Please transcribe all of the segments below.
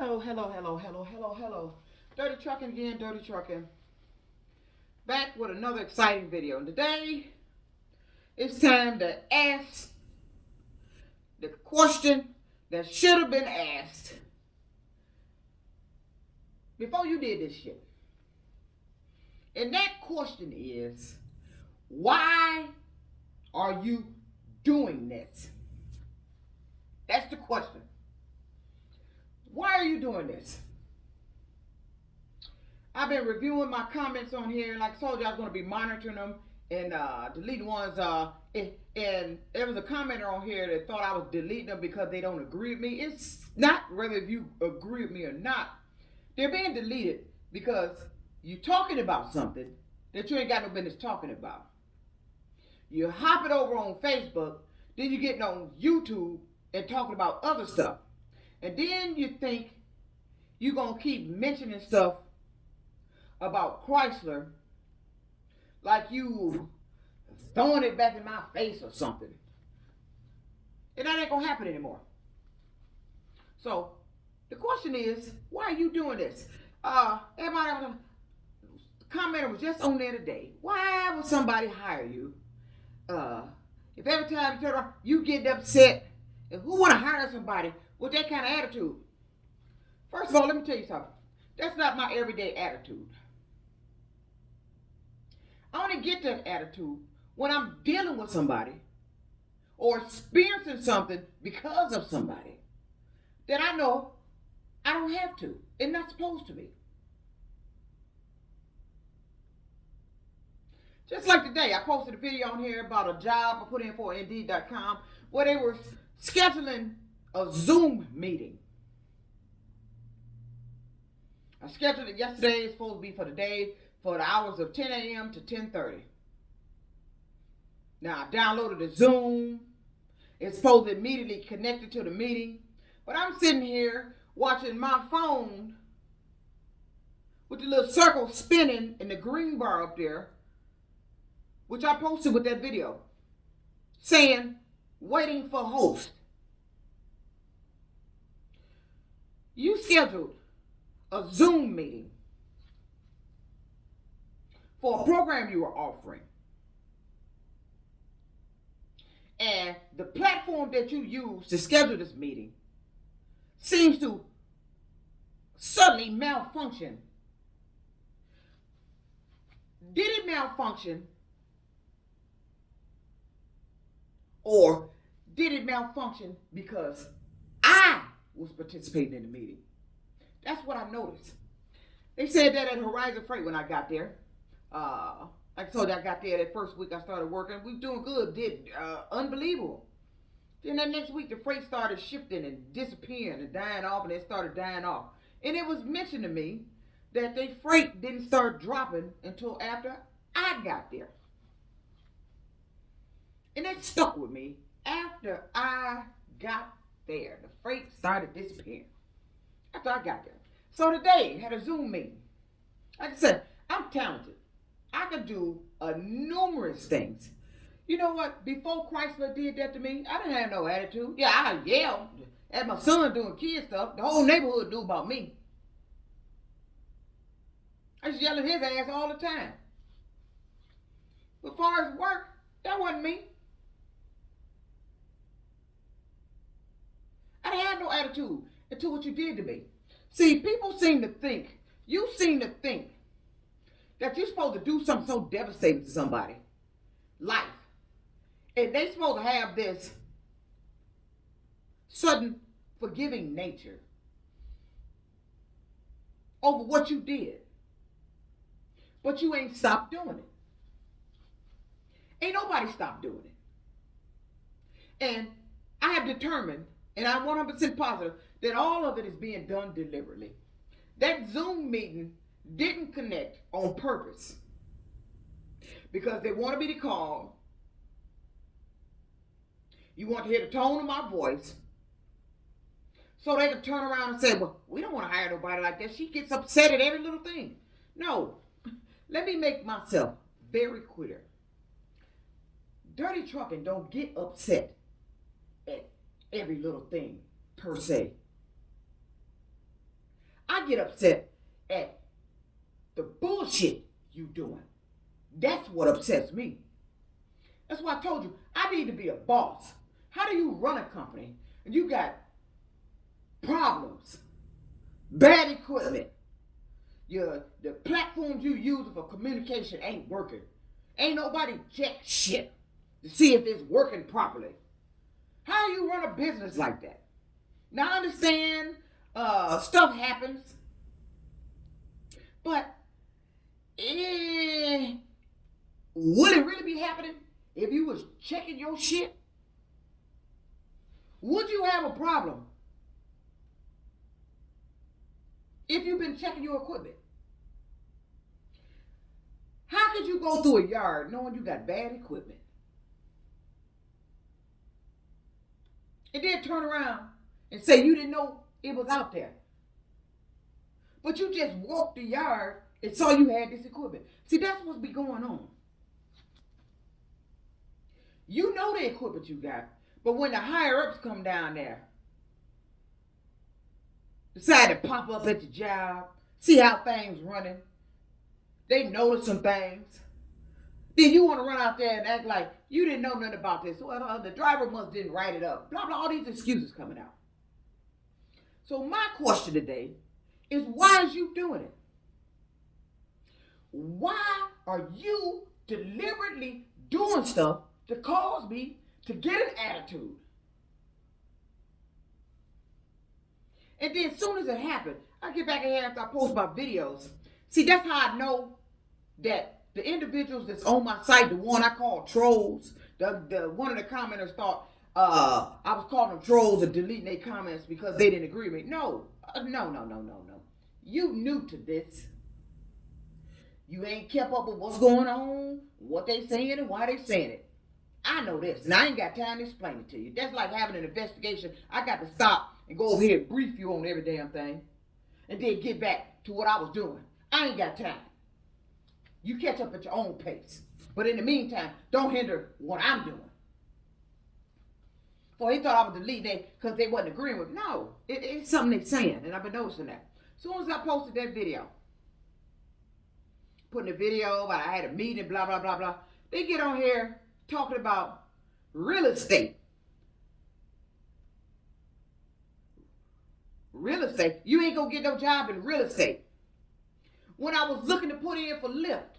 Hello. Dirty Trucking again, Dirty Trucking. Back with another exciting video. And today, it's time to ask the question that should have been asked before you did this shit. And that question is, why are you doing this? That's the question. Why are you doing this? I've been reviewing my comments on here, and like I told you, I was going to be monitoring them and deleting ones. And there was a commenter on here that thought I was deleting them because they don't agree with me. It's not whether if you agree with me or not. They're being deleted because you're talking about something that you ain't got no business talking about. You hop it over on Facebook, then you getting on YouTube and talking about other stuff. And then you think you're going to keep mentioning stuff about Chrysler like you throwing it back in my face or something. And that ain't going to happen anymore. So the question is, why are you doing this? Everybody, the commenter was just on there today. Why would somebody hire you? If every time you turn around, you get upset, and who want to hire somebody with that kind of attitude? First of all, let me tell you something. That's not my everyday attitude. I only get that attitude when I'm dealing with somebody or experiencing something because of somebody that I know I don't have to and not supposed to be. Just like today, I posted a video on here about a job I put in for Indeed.com where they were scheduling a Zoom meeting. I scheduled it yesterday. It's supposed to be for the day, for the hours of 10 a.m. to 10:30. Now, I downloaded the Zoom. It's supposed to immediately connect it to the meeting. But I'm sitting here watching my phone with the little circle spinning and the green bar up there, which I posted with that video, saying, waiting for host. You scheduled a Zoom meeting for a program you were offering. And the platform that you use to schedule this meeting seems to suddenly malfunction. Did it malfunction? Or did it malfunction because I was participating in the meeting? That's what I noticed. They said that at Horizon Freight when I got there. Like I told you, I got there that first week I started working. We were doing good, unbelievable. Then that next week the freight started shifting and disappearing and dying off, and it started dying off. And it was mentioned to me that the freight didn't start dropping until after I got there. And that stuck with me. After I got there, the freight started disappearing. After I got there. So today, had a Zoom meeting. Like I said, I'm talented. I could do numerous things. You know what? Before Chrysler did that to me, I didn't have no attitude. Yeah, I yelled at my son doing kid stuff. The whole neighborhood knew about me. I was yelling his ass all the time. But as far as work, that wasn't me. I didn't have no attitude until what you did to me. See, people seem to think, you seem to think that you're supposed to do something so devastating to somebody, life, and they're supposed to have this sudden forgiving nature over what you did. But you ain't stopped doing it. Ain't nobody stopped doing it. And I have determined, and I'm 100% positive, that all of it is being done deliberately. That Zoom meeting didn't connect on purpose because they wanted me to call. You want to hear the tone of my voice so they can turn around and say, well, we don't want to hire nobody like that. She gets upset at every little thing. No, let me make myself very clear. Dirty Trucking don't get upset at every little thing per se. I get upset at the bullshit you doing. That's what upsets me. That's why I told you I need to be a boss. How do you run a company and you got problems, bad equipment? The platforms you use for communication ain't working. Ain't nobody check shit to see if it's working properly. How do you run a business like that? Now I understand stuff happens, but would it really be happening if you was checking your shit? Would you have a problem if you've been checking your equipment? How could you go through a yard knowing you got bad equipment and then turn around and say you didn't know it was out there? But you just walked the yard and saw you had this equipment. See, that's what's be going on. You know the equipment you got, but when the higher ups come down there, decide to pop up at your job, see how things running, they notice some things, then you want to run out there and act like you didn't know nothing about this. Well, the driver must didn't write it up. Blah, blah, all these excuses coming out. So my question today is, why is you doing it? Why are you deliberately doing stuff to cause me to get an attitude? And then as soon as it happened, I get back in here after I post my videos. See, that's how I know that the individuals that's on my site, the one I call trolls, the one of the commenters thought I was calling them trolls and deleting their comments because they didn't agree with me. No. You new to this. You ain't kept up with what's going on, what they saying and why they saying it. I know this, and I ain't got time to explain it to you. That's like having an investigation. I got to stop and go over here and brief you on every damn thing, and then get back to what I was doing. I ain't got time. You catch up at your own pace. But in the meantime, don't hinder what I'm doing. For he thought I was deleting it because they wasn't agreeing with me. No, it's something they saying, and I've been noticing that. As soon as I posted that video, putting the video about I had a meeting, blah, blah, blah, blah, they get on here talking about real estate. Real estate? You ain't gonna get no job in real estate. When I was looking to put in for Lyft,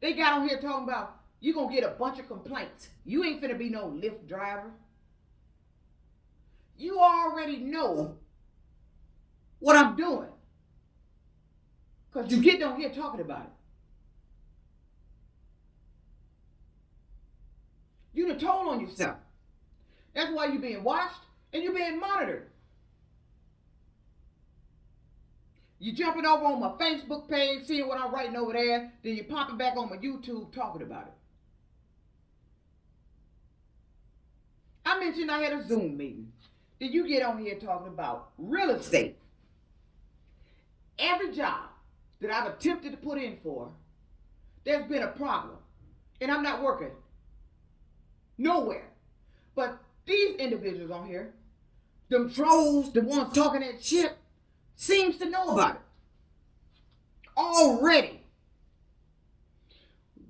they got on here talking about you gonna get a bunch of complaints. You ain't finna be no Lyft driver. You already know what I'm doing, because you get on here talking about it. You done told on yourself. That's why you're being watched and you're being monitored. You jumping over on my Facebook page, seeing what I'm writing over there, then you popping back on my YouTube talking about it. I mentioned I had a Zoom meeting. Then you get on here talking about real estate. Every job that I've attempted to put in for, there's been a problem. And I'm not working nowhere. But these individuals on here, them trolls, the ones talking that shit, seems to know about it already.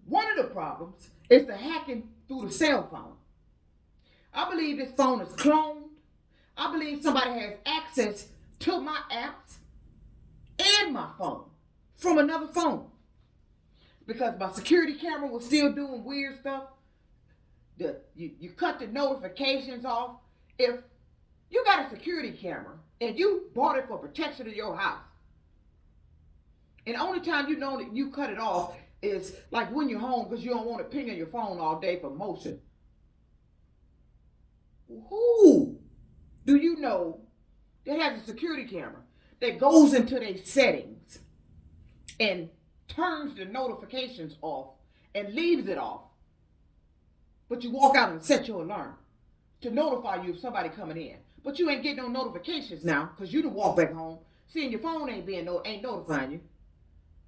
One of the problems is the hacking through the cell phone. I believe this phone is cloned. I believe somebody has access to my apps and my phone from another phone, because my security camera was still doing weird stuff. You cut the notifications off. If you got a security camera and you bought it for protection of your house, and the only time you know that you cut it off is like when you're home because you don't want to ping on your phone all day for motion. Who do you know that has a security camera that goes into their settings and turns the notifications off and leaves it off, but you walk out and set your alarm to notify you of somebody coming in, but you ain't getting no notifications now because you done walk back home, seeing your phone ain't notifying you.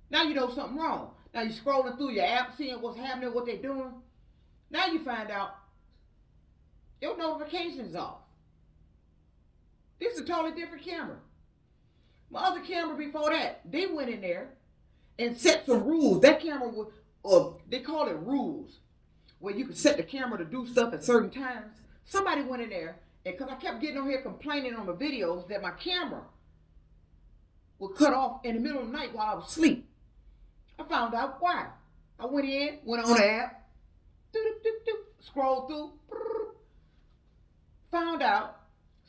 Now you know something wrong. Now you scrolling through your app, seeing what's happening, what they're doing. Now you find out your notifications off. This is a totally different camera. My other camera before that, they went in there and set some rules. That camera was, or they call it rules, where you can set the camera to do stuff at certain times. Somebody went in there, and because I kept getting on here complaining on the videos that my camera would cut off in the middle of the night while I was asleep. I found out why. I went on the app, scrolled through, found out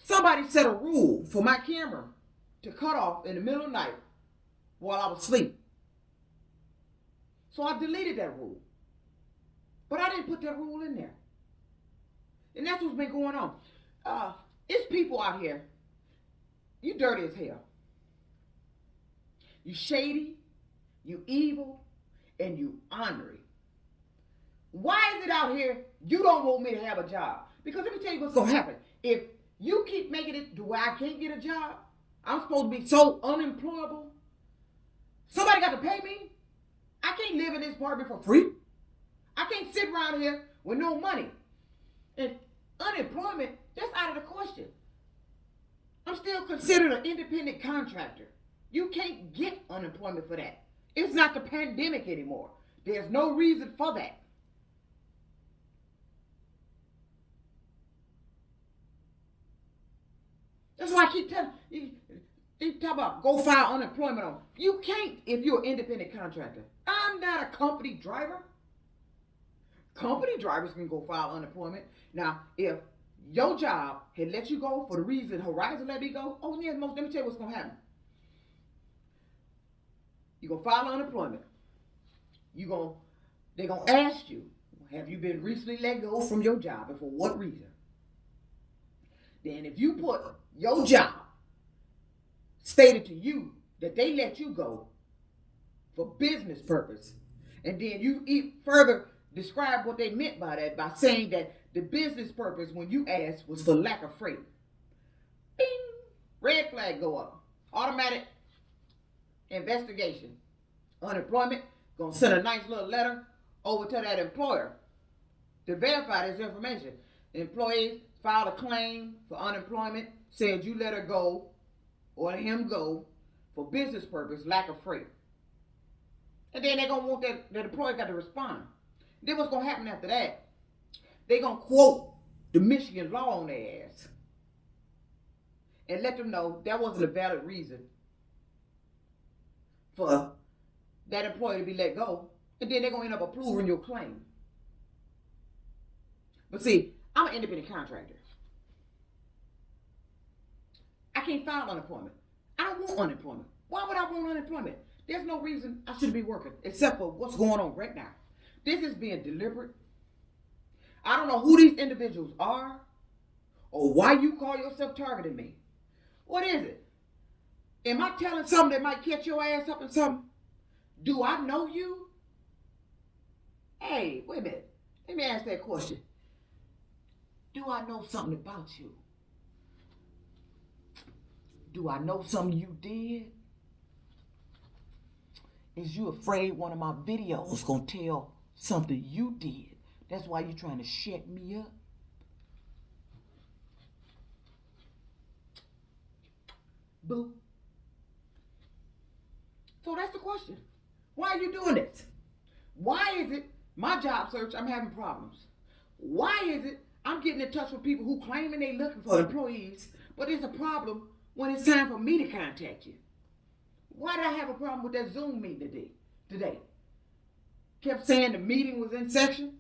somebody set a rule for my camera to cut off in the middle of the night while I was asleep. So I deleted that rule. But I didn't put that rule in there. And that's what's been going on. It's people out here. You dirty as hell. You shady, you evil, and you ornery. Why is it out here you don't want me to have a job? Because let me tell you what's going to happen. If you keep making it to where I can't get a job, I'm supposed to be so unemployable. Somebody got to pay me. I can't live in this apartment for free. I can't sit around here with no money. And unemployment, that's out of the question. I'm still considered an independent contractor. You can't get unemployment for that. It's not the pandemic anymore. There's no reason for that. That's why I keep telling you, they talk about go file unemployment on. You can't if you're an independent contractor. I'm not a company driver. Company drivers can go file unemployment. Now, if your job had let you go for the reason Horizon let me go, oh yeah, let me tell you what's going to happen. You're going to file unemployment. They're going to ask you, have you been recently let go from your job and for what reason? Then if you put your job stated to you that they let you go for business purpose, and then you further describe what they meant by that by saying that the business purpose when you asked was for lack of freight. Bing! Red flag go up. Automatic investigation. Unemployment, gonna send a nice little letter over to that employer to verify this information. The employee filed a claim for unemployment, said you let her go or him go for business purpose, lack of freight. And then they're gonna want that employee got to respond. Then what's gonna happen after that? They're gonna quote the Michigan law on their ass and let them know that wasn't a valid reason for that employee to be let go. And then they're gonna end up approving your claim. But see, I'm an independent contractor. I can't file unemployment. I don't want unemployment. Why would I want unemployment? There's no reason I shouldn't be working except for what's going on right now. This is being deliberate. I don't know who these individuals are or why you call yourself targeting me. What is it? Am I telling something that might catch your ass up in something? Do I know you? Hey, wait a minute. Let me ask that question. Do I know something about you? Do I know something you did? Is you afraid one of my videos gonna tell something you did? That's why you're trying to shut me up? Boo. So that's the question. Why are you doing this? Why is it my job search I'm having problems? Why is it I'm getting in touch with people who claiming they looking for employees, but it's a problem when it's time for me to contact you? Why did I have a problem with that Zoom meeting today? Kept saying the meeting was in session.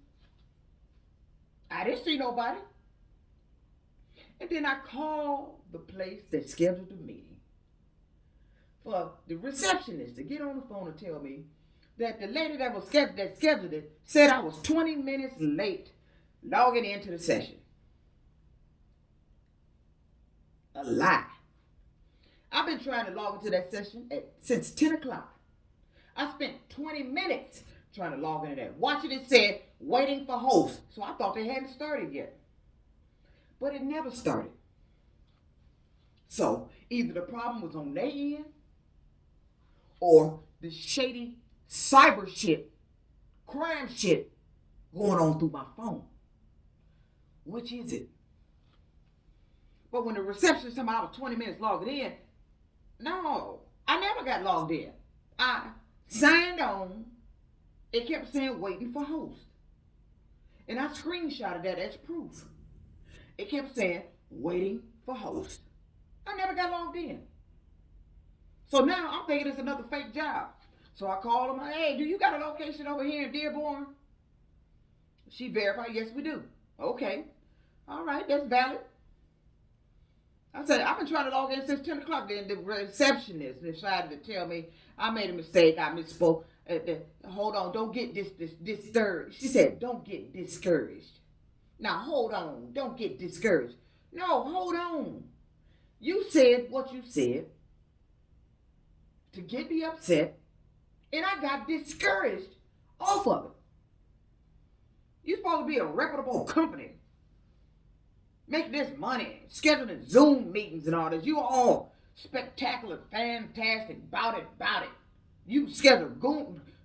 I didn't see nobody. And then I called the place that scheduled the meeting for the receptionist to get on the phone and tell me that the lady that scheduled it said I was 20 minutes late logging into the session. A lie. I've been trying to log into that session since 10 o'clock. I spent 20 minutes trying to log into that. Watching it said, waiting for host. So I thought they hadn't started yet. But it never started. So either the problem was on their end or the shady cyber shit, crime shit going on through my phone. Which is it? But when the receptionist told me I was 20 minutes logged in, No, I never got logged in. I signed on. It kept saying waiting for host. And I screenshotted that as proof. It kept saying waiting for host. I never got logged in. So now I'm thinking it's another fake job. So I called them, hey, do you got a location over here in Dearborn? She verified, yes, we do. Okay. All right, that's valid. I said, I've been trying to log in since 10 o'clock. Then the receptionist decided to tell me I made a mistake. I misspoke. Hold on, don't get discouraged. She said, don't get discouraged. Now, hold on, don't get discouraged. No, hold on. You said what you said to get me upset, and I got discouraged off of it. You're supposed to be a reputable company. Making this money, scheduling Zoom meetings and all this. You all spectacular, fantastic, about it. You schedule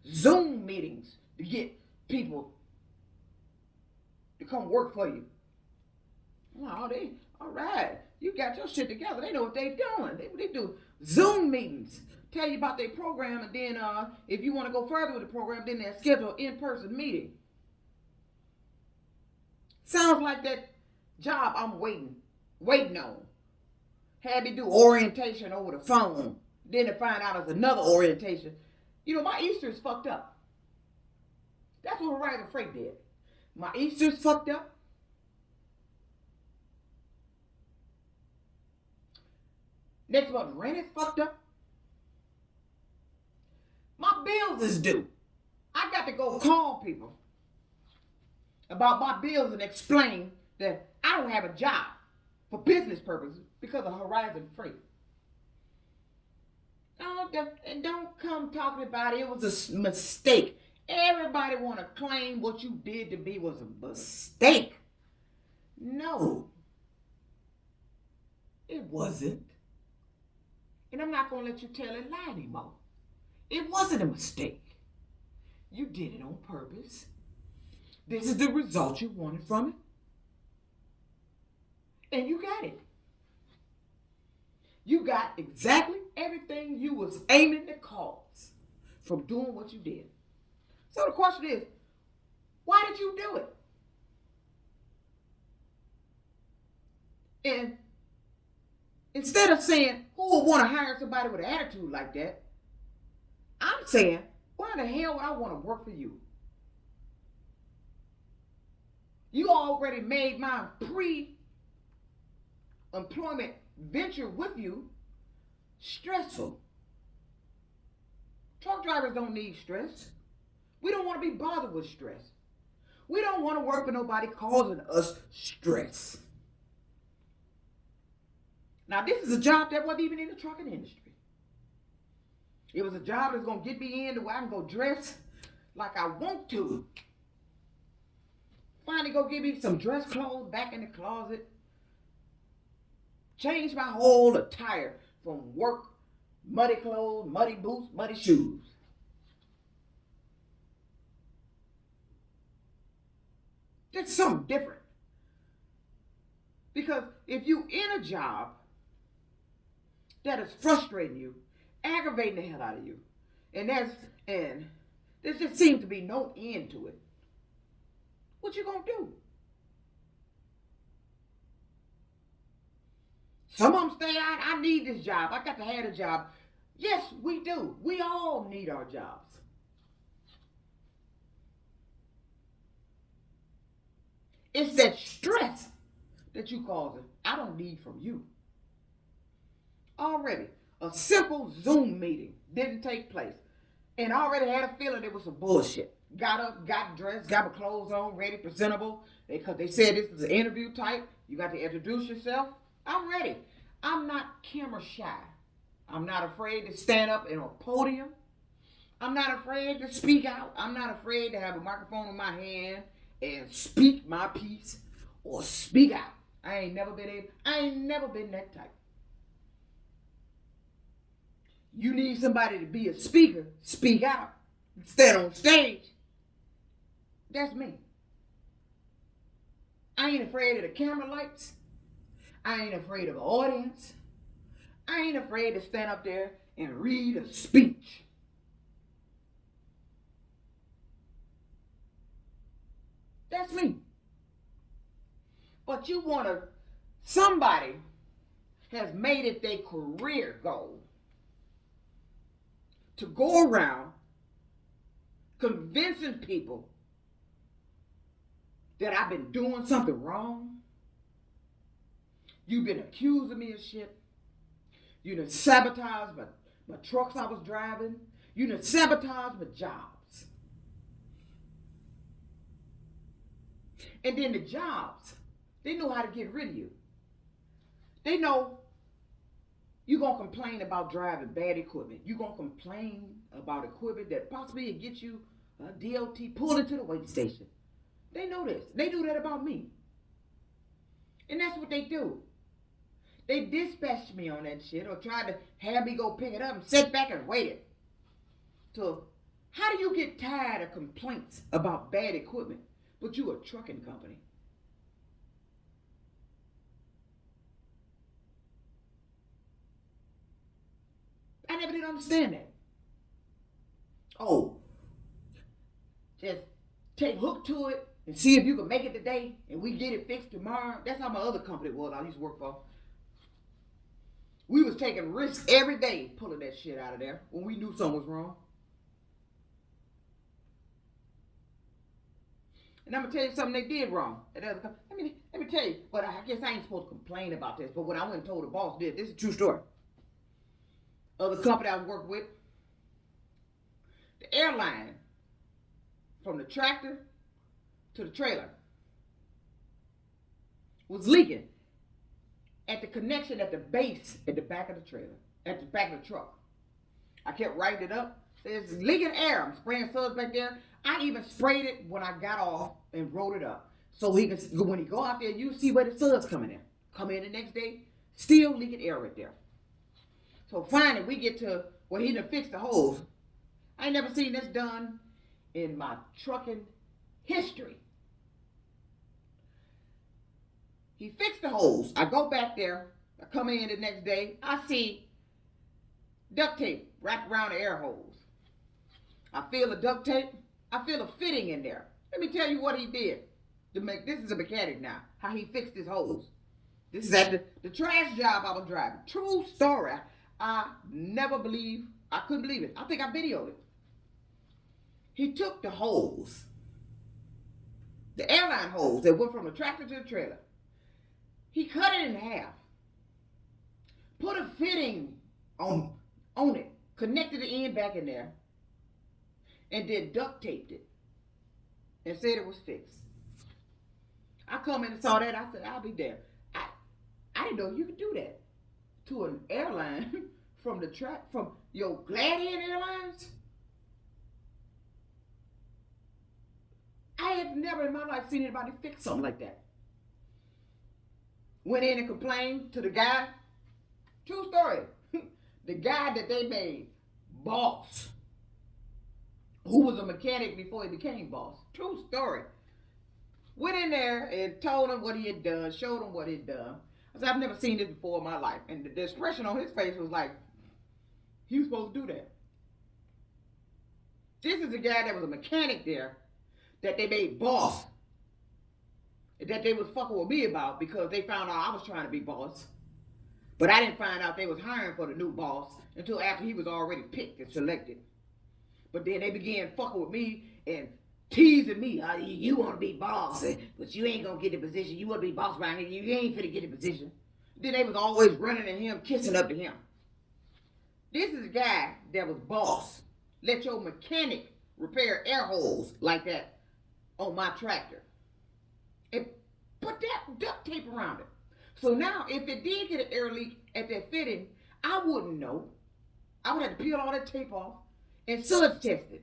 Zoom meetings to get people to come work for you. Oh, all right. You got your shit together. They know what they're doing. They do Zoom meetings. Tell you about their program, and then if you want to go further with the program, then they schedule an in-person meeting. Sounds like that job I'm waiting on. Had me do orientation over the phone. Then to find out it's another orientation. You know, my Easter is fucked up. That's what Horizon Freight did. My Easter's fucked up. Next month, rent is fucked up. My bills is due. I got to go call people about my bills and explain that I don't have a job for business purposes because of Horizon Freight. And don't come talking about it was a mistake. Everybody want to claim what you did to me was a mistake. No, it wasn't. And I'm not going to let you tell a lie anymore. It wasn't a mistake. You did it on purpose. This is the result you wanted from it. And you got it. You got exactly everything you was aiming to cause from doing what you did. So the question is, why did you do it? And instead of saying, who would want to hire somebody with an attitude like that? I'm saying, why the hell would I want to work for you? You already made my pre-employment venture with you stressful. Truck drivers don't need stress. We don't want to be bothered with stress. We don't want to work for nobody causing us stress. Now, this is a job that wasn't even in the trucking industry. It was a job that's going to get me in to where I can go dress like I want to. Finally go get me some dress clothes back in the closet. Change my whole attire from work, muddy clothes, muddy boots, muddy shoes. That's something different. Because if you in a job that is frustrating you, aggravating the hell out of you, and there just seems to be no end to it, what you gonna do? Some of them say, I need this job. I got to have a job. Yes, we do. We all need our jobs. It's that stress that you causing. I don't need from you. Already, a simple Zoom meeting didn't take place. And I already had a feeling it was some bullshit. Got up, got dressed, got my clothes on, ready, presentable. Because they said this is an interview type. You got to introduce yourself. I'm ready. I'm not camera shy. I'm not afraid to stand up in a podium. I'm not afraid to speak out. I'm not afraid to have a microphone in my hand and speak my piece or speak out. I ain't never been that type. You need somebody to be a speaker, speak out, stand on stage. That's me. I ain't afraid of the camera lights. I ain't afraid of the audience. I ain't afraid to stand up there and read a speech. That's me. But you want to, somebody has made it their career goal to go around convincing people that I've been doing something wrong. You've been accusing me of shit. You done sabotaged my trucks I was driving. You done sabotaged my jobs. And then the jobs, they know how to get rid of you. They know you're going to complain about driving bad equipment. You're going to complain about equipment that possibly will get you a DOT pulled into the wait station. They know this. They do that about me. And that's what they do. They dispatched me on that shit or tried to have me go pick it up and sit back and wait it. So how do you get tired of complaints about bad equipment, but you a trucking company? I never did understand that. Oh, just take hook to it and see if you can make it today and we get it fixed tomorrow. That's how my other company was I used to work for. We was taking risks every day pulling that shit out of there when we knew something was wrong. And I'm going to tell you something they did wrong. Let me tell you, but I guess I ain't supposed to complain about this, but when I went and told the boss this is a true story. Other company I was working with, the airline, from the tractor to the trailer, was leaking at the connection at the base at the back of the trailer, at the back of the truck. I kept writing it up. There's leaking air. I'm spraying suds back there. I even sprayed it when I got off and wrote it up. So he can, when he go out there, you see where the suds coming in. Come in the next day, still leaking air right there. So finally we get to where he done fixed the hose. I ain't never seen this done in my trucking history. He fixed the hose. I go back there. I come in the next day. I see duct tape wrapped around the air hose. I feel the duct tape. I feel a fitting in there. Let me tell you what he did. This is a mechanic now. How he fixed his hose. This is at the trash job I was driving. True story. I couldn't believe it. I think I videoed it. He took the hose, the airline hose that went from the tractor to the trailer. He cut it in half, put a fitting on it, connected the end back in there, and then duct taped it and said it was fixed. I come in and saw that. I said, I'll be there. I didn't know you could do that to an airline from your Gladiator Airlines. I have never in my life seen anybody fix something like that. Went in and complained to the guy. True story. The guy that they made boss, who was a mechanic before he became boss. True story. Went in there and told him what he had done, showed him what he'd done. I said, I've never seen this before in my life. And the expression on his face was like, he was supposed to do that. This is a guy that was a mechanic there that they made boss. That they was fucking with me about because they found out I was trying to be boss. But I didn't find out they was hiring for the new boss until after he was already picked and selected. But then they began fucking with me and teasing me. You want to be boss, but you ain't going to get the position. You want to be boss around here. You ain't finna get the position. Then they was always running at him, kissing up to him. This is a guy that was boss. Let your mechanic repair air holes like that on my tractor. And put that duct tape around it. So now, if it did get an air leak at that fitting, I wouldn't know. I would have to peel all that tape off and suds test it.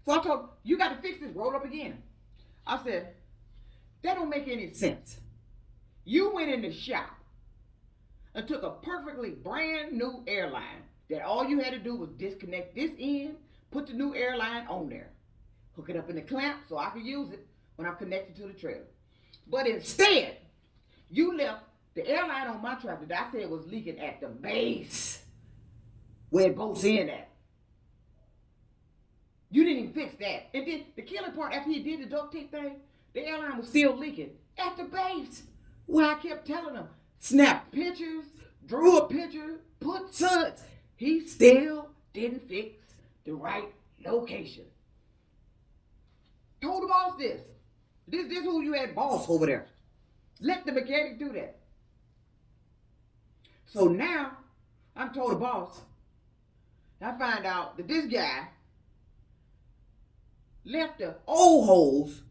So I told him, you got to fix this, roll up again. I said, that don't make any sense. You went in the shop and took a perfectly brand new airline that all you had to do was disconnect this end, put the new airline on there, hook it up in the clamp so I could use it when I'm connected to the trailer. But instead, you left The airline on my tractor that I said was leaking at the base where it bolts in at. You didn't even fix that. And then the killing part, after he did the duct tape thing, the airline was still leaking at the base. Where I kept telling him, snap pictures, drew a picture, put suds. He still didn't fix the right location. Told the boss this. This who you had boss over there. Let the mechanic do that. So now, I'm told the boss, I find out that this guy left the old hose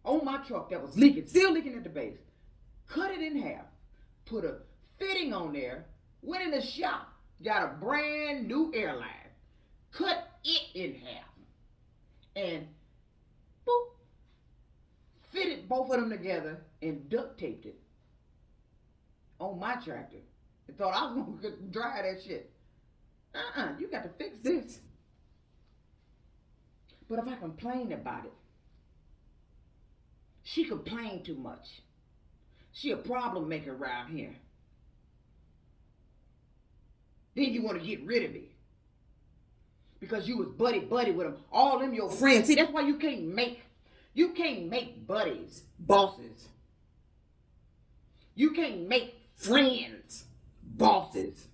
on my truck that was leaking, still leaking at the base, cut it in half, put a fitting on there, went in the shop, got a brand new airline, cut it in half, and boop, fitted both of them together and duct taped it on my tractor. I thought I was going to dry that shit. You got to fix this. But if I complain about it, she complained too much. She a problem maker around here. Then you want to get rid of me. Because you was buddy with them. All them your friends. See, that's why you can't make buddies bosses. You can't make friends bosses.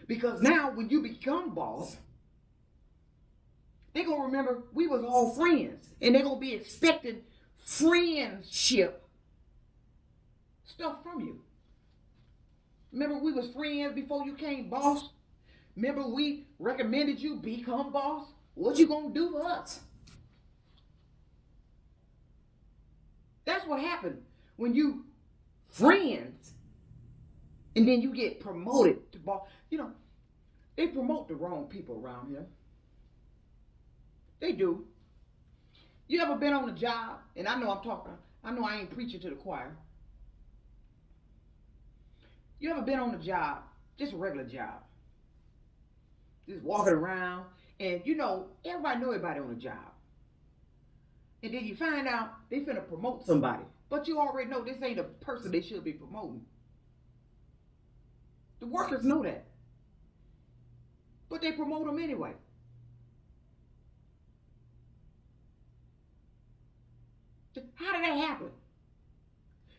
Because now when you become boss, they're going to remember we was all friends. And they're going to be expecting friendship stuff from you. Remember we was friends before you came boss? Remember we recommended you become boss? What you going to do for us? That's what happened when you friends and then you get promoted to boss. You know, they promote the wrong people around here. They do. You ever been on a job, and I know I ain't preaching to the choir. You ever been on a job, just a regular job, just walking around, and you know, everybody know everybody on the job. And then you find out they finna promote somebody, but you already know this ain't the person they should be promoting. The workers know that. But they promote them anyway. How did that happen?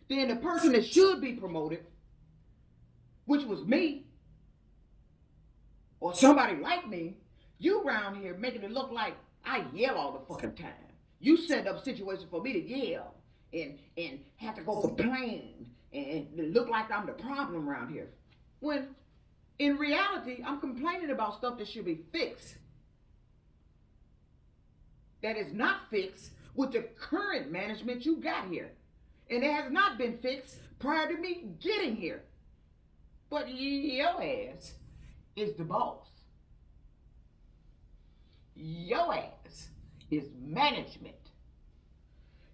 Then the person that should be promoted, which was me, or somebody like me, you around here making it look like I yell all the fucking time. You set up situations for me to yell and have to go complain and look like I'm the problem around here. When in reality, I'm complaining about stuff that should be fixed. That is not fixed with the current management you got here. And it has not been fixed prior to me getting here. But your ass is the boss. Your ass is management.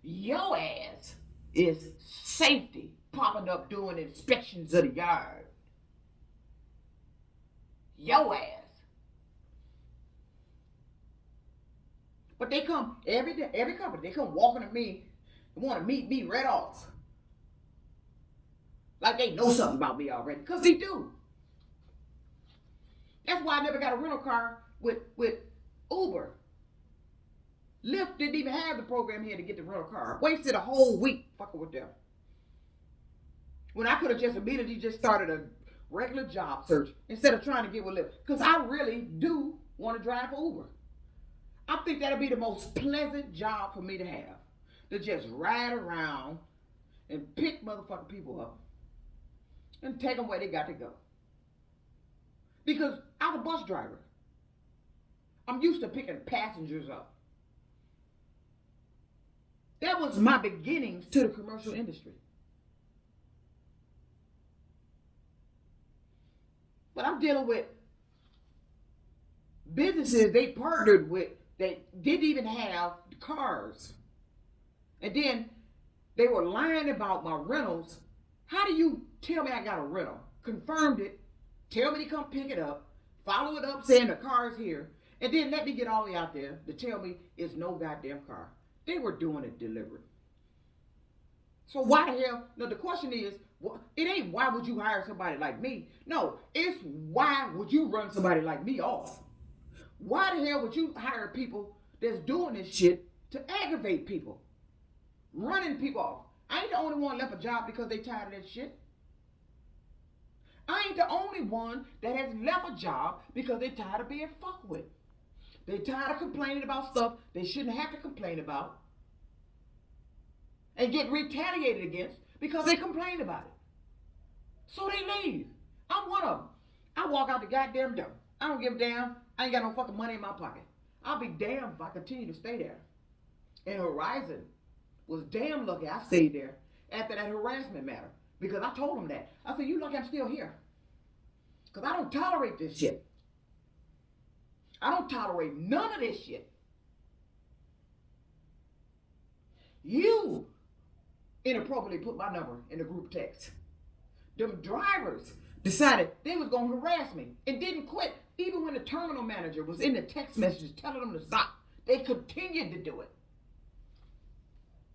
Your ass is safety, popping up doing inspections of the yard. Your ass. But they come every day, every company, they come walking to me and want to meet me right off. Like they know something about me already, because they do. That's why I never got a rental car with Uber. Lyft didn't even have the program here to get the rental car. I wasted a whole week fucking with them. When I could have just immediately just started a regular job search instead of trying to get with Lyft. Because I really do want to drive for Uber. I think that'll be the most pleasant job for me to have. To just ride around and pick motherfucking people up and take them where they got to go. Because I'm a bus driver. I'm used to picking passengers up. That was my beginnings to the commercial industry. But I'm dealing with businesses they partnered with that didn't even have cars. And then they were lying about my rentals. How do you tell me I got a rental? Confirmed it, tell me to come pick it up, follow it up saying the car's here, and then let me get all the way out there to tell me it's no goddamn car. They were doing it deliberate. So why the hell? No, the question is, it ain't why would you hire somebody like me? No, it's why would you run somebody like me off? Why the hell would you hire people that's doing this shit to aggravate people, running people off? I ain't the only one left a job because they tired of that shit. I ain't the only one that has left a job because they tired of being fucked with. They tired of complaining about stuff they shouldn't have to complain about and get retaliated against because they complain about it. So they leave. I'm one of them. I walk out the goddamn door. I don't give a damn. I ain't got no fucking money in my pocket. I'll be damned if I continue to stay there. And Horizon was damn lucky I stayed there after that harassment matter. Because I told them that. I said, you lucky I'm still here. Because I don't tolerate this shit. I don't tolerate none of this shit. You inappropriately put my number in the group text. Them drivers decided they was going to harass me and didn't quit. Even when the terminal manager was in the text messages telling them to stop, they continued to do it.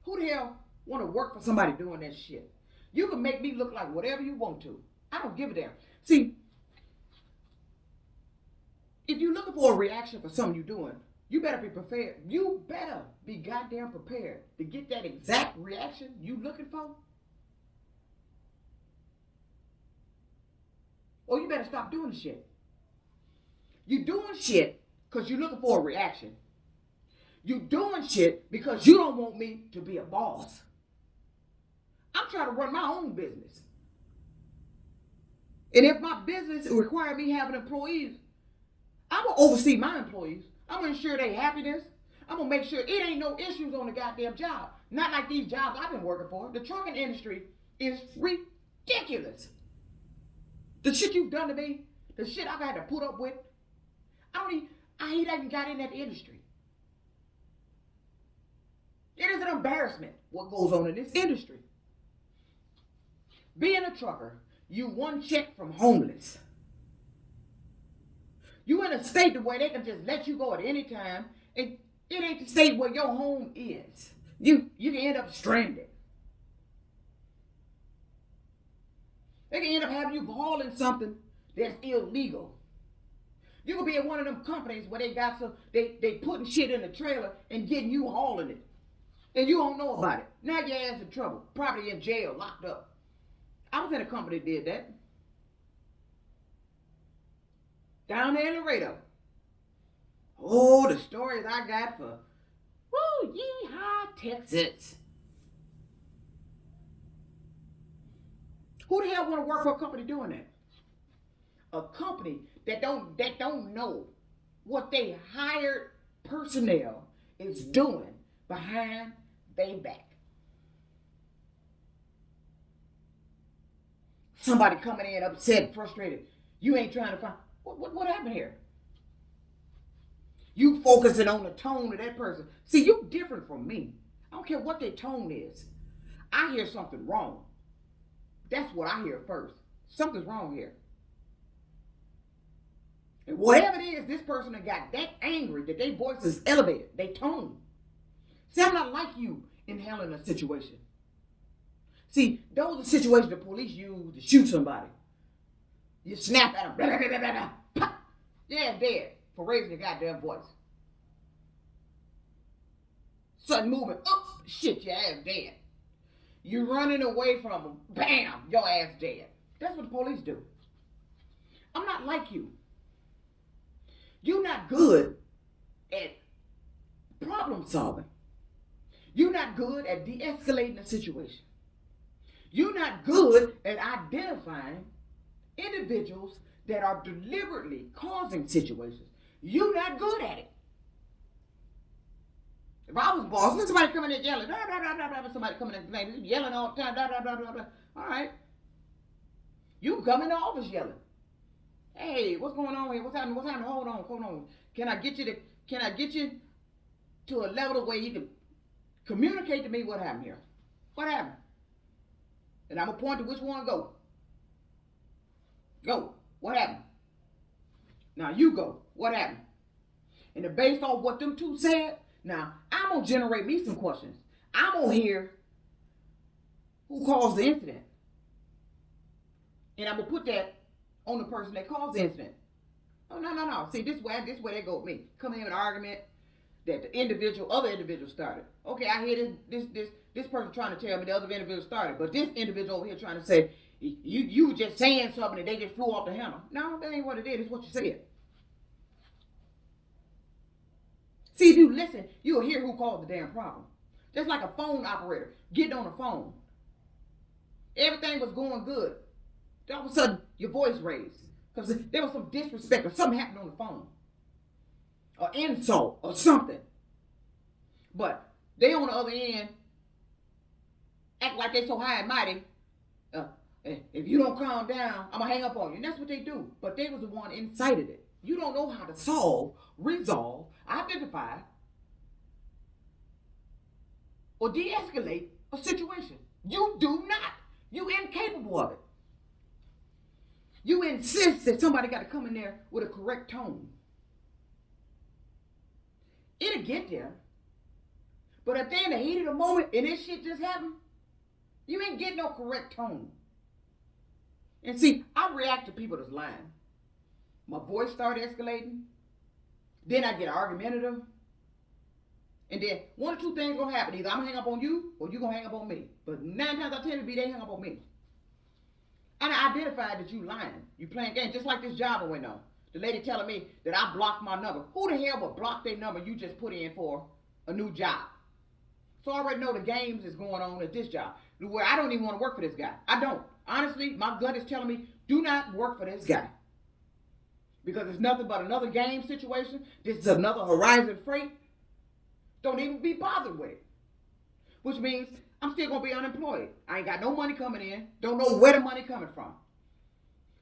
Who the hell want to work for somebody doing that shit? You can make me look like whatever you want to. I don't give a damn. See, if you're looking for a reaction for something you're doing, you better be prepared. You better be goddamn prepared to get that exact reaction you looking for. Or you better stop doing the shit. You doing shit because you're looking for a reaction. You doing shit because you don't want me to be a boss. I'm trying to run my own business. And if my business requires me having employees, I'm going to oversee my employees. I'm going to ensure their happiness. I'm going to make sure it ain't no issues on the goddamn job. Not like these jobs I've been working for. The trucking industry is ridiculous. The shit you've done to me, the shit I've had to put up with, I ain't even got in that industry. It is an embarrassment what goes on in this industry. Being a trucker, you one check from homeless. You in a state where they can just let you go at any time, and it ain't the state where your home is. You can end up stranded. They can end up having you hauling something that's illegal. You could be at one of them companies where they putting shit in the trailer and getting you hauling it. And you don't know about it. Now your ass in trouble. Probably in jail, locked up. I was in a company that did that. Down there in Laredo. Oh, the stories I got for, woo, yeehaw, Texas. Who the hell want to work for a company doing that? A company that don't know what they hired personnel is doing behind their back. Somebody coming in upset, frustrated. You ain't trying to find what happened here. You focusing on the tone of that person. See, you different from me. I don't care what their tone is. I hear something wrong. That's what I hear first. Something's wrong here. And whatever it is, this person that got that angry that their voice is elevated, they tone. See, I'm not like you in handling a situation. See, those are situations the police use to shoot somebody. You snap at them, blah, blah, blah, blah, blah, pop. Yeah, dead for raising your goddamn voice. Sudden movement, oops, shit, your ass dead. You running away from them, bam, your ass dead. That's what the police do. I'm not like you. You're not good at problem solving. You're not good at de-escalating a situation. You're not good at identifying individuals that are deliberately causing situations. You're not good at it. If I was boss, look, somebody coming in yelling, blah, blah, blah, blah, blah, somebody coming in complaining, yelling all the time, blah, blah, blah, blah, blah. All right. You come in the office yelling. Hey, what's going on here? What's happening? What's happening? Hold on. Can I get you to a level where you can communicate to me what happened here? What happened? And I'm gonna point to which one go. Go. What happened? Now you go. What happened? And based on what them two said, now I'm gonna generate me some questions. I'm gonna hear who caused the incident. And I'm going to put that on the person that caused the incident. Oh, no. See, this way they go with me. Come in with an argument that the other individual started. Okay, I hear this person trying to tell me the other individual started, but this individual over here trying to say, you were just saying something and they just flew off the handle. No, that ain't what it is. It's what you said. See, if you listen, you'll hear who caused the damn problem. Just like a phone operator getting on the phone. Everything was going good. All of a sudden, your voice raised. Because there was some disrespect or something happened on the phone. Or insult or something. But they on the other end act like they so high and mighty. If you don't calm down, I'm going to hang up on you. And that's what they do. But they was the one incited it. You don't know how to solve, resolve, identify, or de-escalate a situation. You do not. You incapable of it. You insist that somebody got to come in there with a correct tone. It'll get there. But if they're in the heat of the moment and this shit just happened, you ain't getting no correct tone. And see, I react to people that's lying. My voice started escalating. Then I get argumentative. And then one or two things gonna happen. Either I'm gonna hang up on you or you gonna hang up on me. But 9 times out of 10 they hang up on me. And I identified that you lying. You playing games. Just like this job I went on. The lady telling me that I blocked my number. Who the hell would block their number you just put in for a new job? So I already know the games is going on at this job. Where I don't even want to work for this guy. I don't. Honestly, my gut is telling me, do not work for this guy. Because it's nothing but another game situation. This is another Horizon Freight. Don't even be bothered with it. Which means I'm still going to be unemployed. I ain't got no money coming in. Don't know where the money coming from.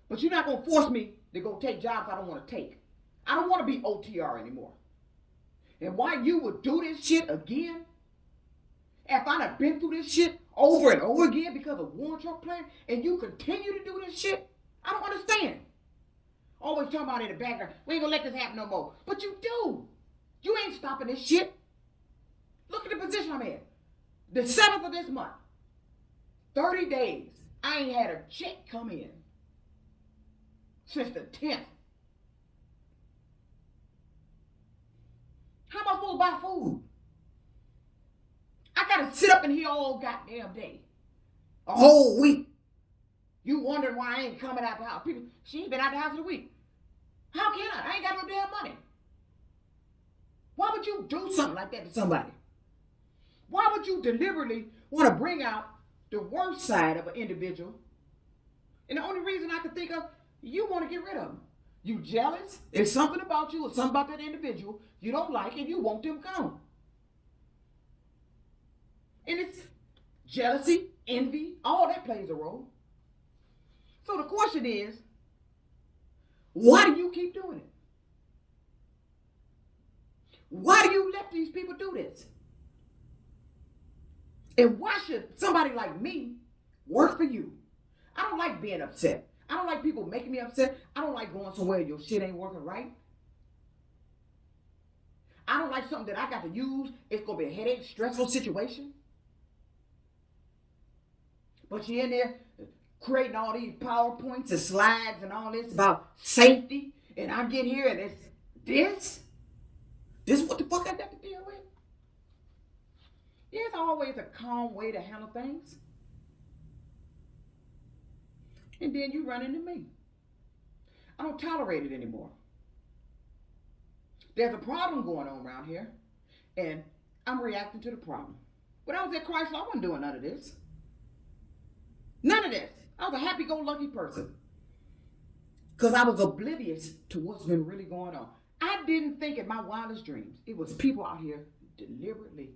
But you're not going to force me to go take jobs I don't want to take. I don't want to be OTR anymore. And why you would do this shit again? After I done been through this shit over and over again because of war truck plan, and you continue to do this shit? I don't understand. Always talking about it in the background. We ain't gonna let this happen no more. But you do. You ain't stopping this shit. Look at the position I'm in. The 7th of this month. 30 days. I ain't had a check come in. Since the 10th. How am I supposed to buy food? I gotta sit up in here all goddamn day. A whole week. You wondering why I ain't coming out the house. People, she ain't been out the house in a week. How can I? I ain't got no damn money. Why would you do something like that to somebody? Why would you deliberately want to bring out the worst side of an individual? And the only reason I can think of, you want to get rid of them. You jealous? There's something about you or something about that individual you don't like and you want them gone. And it's jealousy, envy, all that plays a role. So the question is, why do you keep doing it? Why do you let these people do this? And why should somebody like me work for you? I don't like being upset. I don't like people making me upset. I don't like going somewhere your shit ain't working right. I don't like something that I got to use. It's going to be a headache, stressful situation. But you're in there creating all these PowerPoints and slides and all this about safety. And I get here and it's this. This is what the fuck I got to deal with. There's always a calm way to handle things. And then you run into me. I don't tolerate it anymore. There's a problem going on around here. And I'm reacting to the problem. When I was at Chrysler, I wasn't doing none of this. None of this. I was a happy-go-lucky person. Because I was oblivious to what's been really going on. I didn't think in my wildest dreams it was people out here deliberately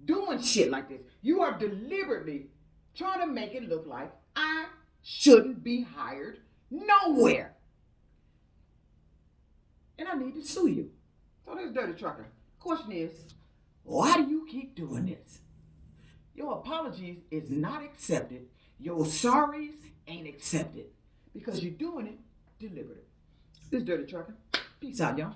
doing shit like this. You are deliberately trying to make it look like I shouldn't be hired nowhere. And I need to sue you. So this dirty trucker. Question is, why do you keep doing this? Your apologies is not accepted. Your sorries ain't accepted. Because you're doing it deliberately. This dirty trucker. Peace out, y'all.